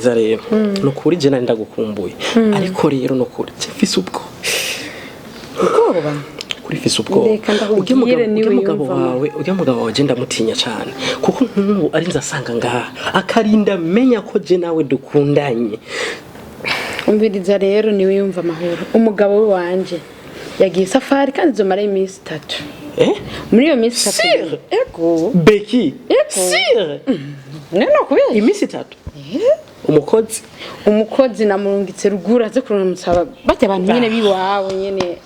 umviriza rero nukuri je nari ndagukumbuye ariko rero nukuri mfise ubwoba kuri fise ubwoba ujya mugabo wawe je ndamutinya cyane kuko nk'ubu ari nzasanga ngaha akarinda menya ko je nawe dukundanye. Umviriza rero niwe yumva amahoro. Umugabo wanje yagiye safari kandi zomara iminsi 3. Muri iyo minsi 3 ego Beki sire neno kubera iminsi 3 umukozi namurungitse rugura aze kuramutsa bate abantu nyene biwawe nyene.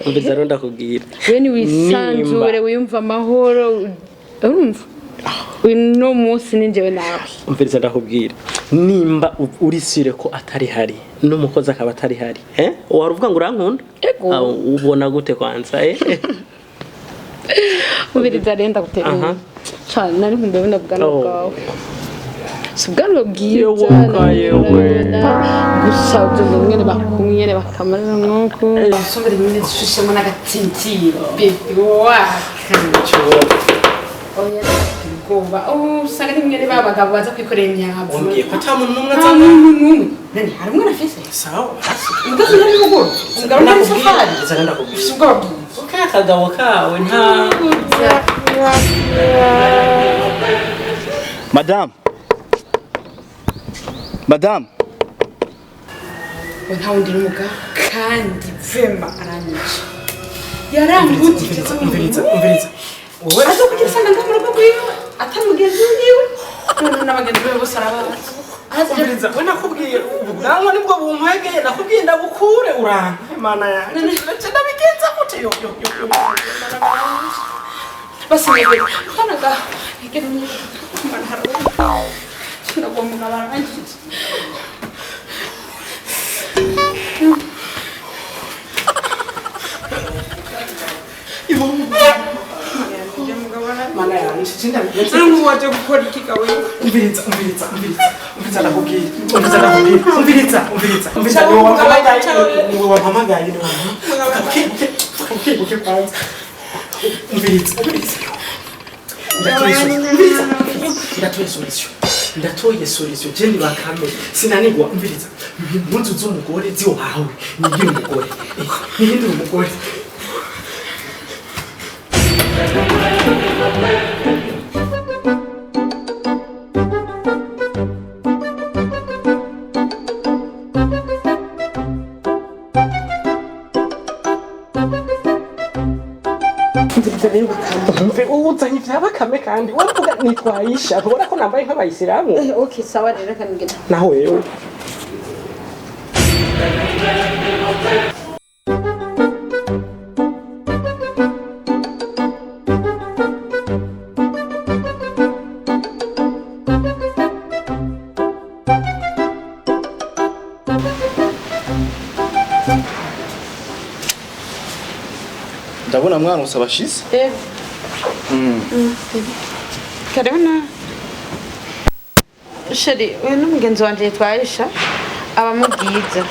Umviriza rero ndakubwira we ni wisanzure wiyumva amahoro urumva no munsi ninjewe nawe. Umviriza ndakubwira nimba uri sire ko atari hari n'umukozi akaba atari hari waruvuga ngo urankunda ubona gute kwanza Umviriza rero ndagutera cyane nari nkumbe bavugana bwawe subwanwa bwiza gusa ubwo mwene bakumyene bakamarira nk'uko usubira nyine dushishemo n'agatsintiro baby waka oya ngoba usanga nimwe babagabo baza kwikorera imyavu umbwiye ko atamuntu numwe nani hari umwana afise sawa mugaso nari mugoro umugabo nari safari ndakubwira ubwo akagabo kawe nta Madame nta wundi n'umuga kandi vema aranyije yarambutse umviriza wowe azo kugira sana ndamurugo kwiwe atamugenzi wiwe none n'abagenzi be bose arabaza umviriza we nakubwiye ubwanwa nibwo bumpege nakubwiye ndabukure uranga imana yanjye ndabigenza gute yo basi mwebwe kanaga igere mu mana haro ndagomba barangije mana yanjye sindabigenza ngo waje gukora ikikawe umviriza ndakubwiye umviriza niwe wampamagaye uke kwanza umviriza ndatoye solution jendi bakame sinanigwa umviriza impunzu z'umugore ziwawe nihindura umugore uzanye vya bakame kandi wavuga nitwayisha ubona ko nambaye nk'abayisilamu okay sawa rero kanigena naho wewe ndabona mwana usaba shize karabona sheri uyu n'umugenzi wanje yitwaisha abamubwiza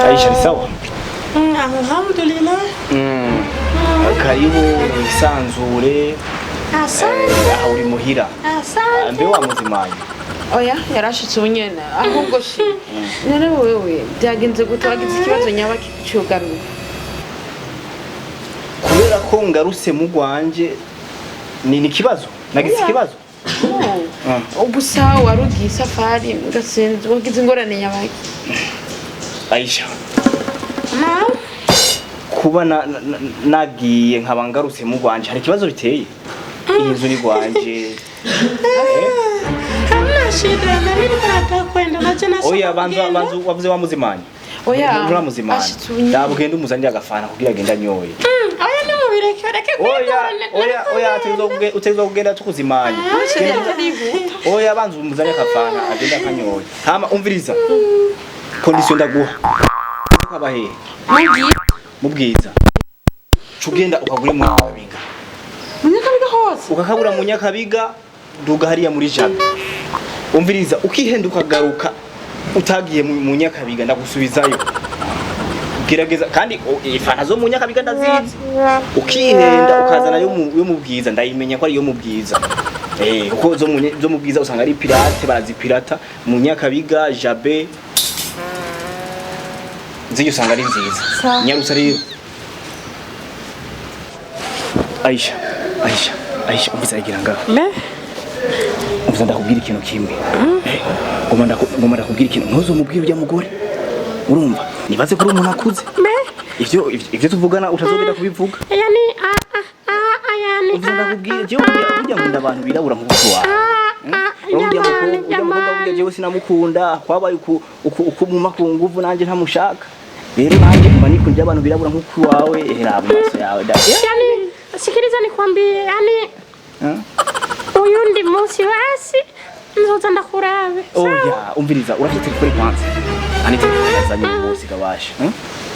Aisha ni sawa alhamdulillah karibu isanzure asante uri muhira mbe wa muzimanye oya yarashitse ubunyene ahubwo shi nere wewe byagenze gute wagize ikibazo nyabaki cyugaruye kubera ko ngaruse mu gwanje ni kibazo nagize ikibazo ubusa warugiye safari ngasenze wagize ingorane nyabaki Aisha kuba nagiye nkaba ngaruse mu gwanje hari ikibazo biteye iyi nzu ni gwanje shida na mimi nataka kwenda na tena oya banza wavuze wa muzimanye oya ura muzimanye ndabugenda umuzanira agafana kugira agenda nyoye oya ni mubirekere oya utezwa kugenda tukuzimanye oya banza umuzanira agafana agenda kanyoye hama umviriza condition ndaguha kabahe mubwiza cugenda ukagura mu Nyakabiga hose ukakabura mu Nyakabiga duga hariya muri Jabe umviriza ukihenda ukagaruka utagiye mu Nyakabiga ndagusubizayo gerageza kandi ifana zo mu Nyakabiga ndazizi ukihenda ukazana yo mu Bwiza ndayimenya ko ari yo mu Bwiza Uko zo mu bwiza usanga ari pirate barazipirata mu Nyakabiga Jabe ziyo usanga ari nziza Nyarusa rero Aisha umvise agira ngaho umvise ndakubwira ikintu kimwe ngoma ndakubwira ikintu ntuzomubwire ujya mugore urumva nibaze ko uri umuntu akuze ivyo tuvugana utazogenda kubivuga yani umvise ndakubwira jewe ujya nkunda abantu birabura mu buso wawe ujya mukobwa jewe sinamukunda kwabaye ukumuma ku nguvu nanje ntamushaka rero nanje kuba nikunda abantu birabura nk'uko wawe heraba amaso yawe yani sikiliza nikwambie yani uyundi munsi wasi nzoza ndakurabe oya umviriza urafite telefone kwanza ani telefone yazanye bose gabasha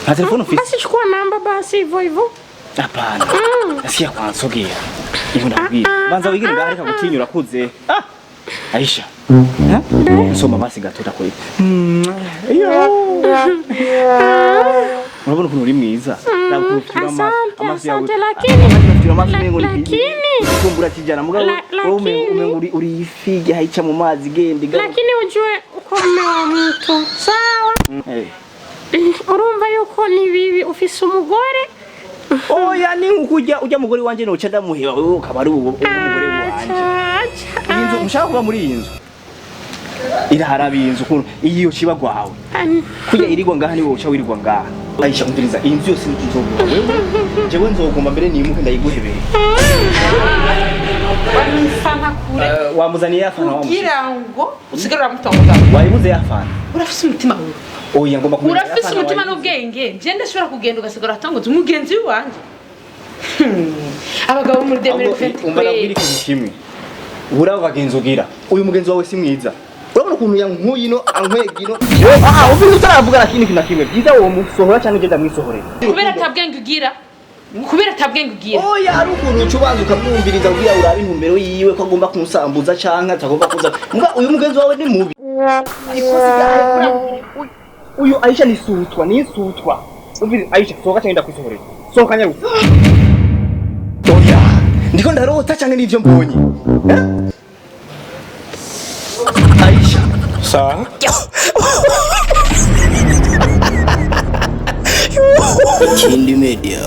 nta telefone ufite basi chukua namba basi hivyo hapana asiya kwanza sogea ibu ndabwira banza wigire ngaho reka gutinyura kuze Aisha nsoma basi gatoda kuri urabona ukuntu uri mwiza nakufira amaso yawe lakini kumbura kijana mugabo wewe uri ifige haicha mu mazi gende lakini ujue uko mume wa mtu sawa urumva yuko ni bibi ufise umugore yani ujya mugore wanje no cha ndamuheba wewe ukabari umugore wanje inzu mushaka kuba muri inzu iraharabi inzu kuno iyo kiba gwawe kujya irigwa ngaha ni wowe uca wirirwa ngaha Aisha umviriza inzu yose nizogura wewe jewe nzogomba mbere nimuke ndayiguhebeye wanifana kure wamuzaniye yafana kugira ngo usigarura mutongoza wayibuze yafana urafise umutima wewe oya ngomba kumenya urafise umutima n'ubwenge je ndashobora kugenda ugasigara tangoza umugenzi wanje abagabo muri 2023 umbara bwiri kintu kimwe ura bagenzugira uyu mugenzi wawe si mwiza urabona ukuntu yankuyino ankwegino uvuga utaravuga nakindi kintu kimwe byiza uwo musohora cyane genda mwisohorera kubera tabwenge ugira oya ari ukuntu ucubanza ukamwumviriza ugira urabe intumbero yiwe ko agomba kumusambuza canke atagomba kuza mbwa uyu mugenzi wawe ni mubi uyu Aisha ni sutwa umviriza Aisha sohoka cyane ndakwisohorera sohoka nyaru oya ndiko ndarota cyane nivyo mbonye Aisha sawa Kindi Media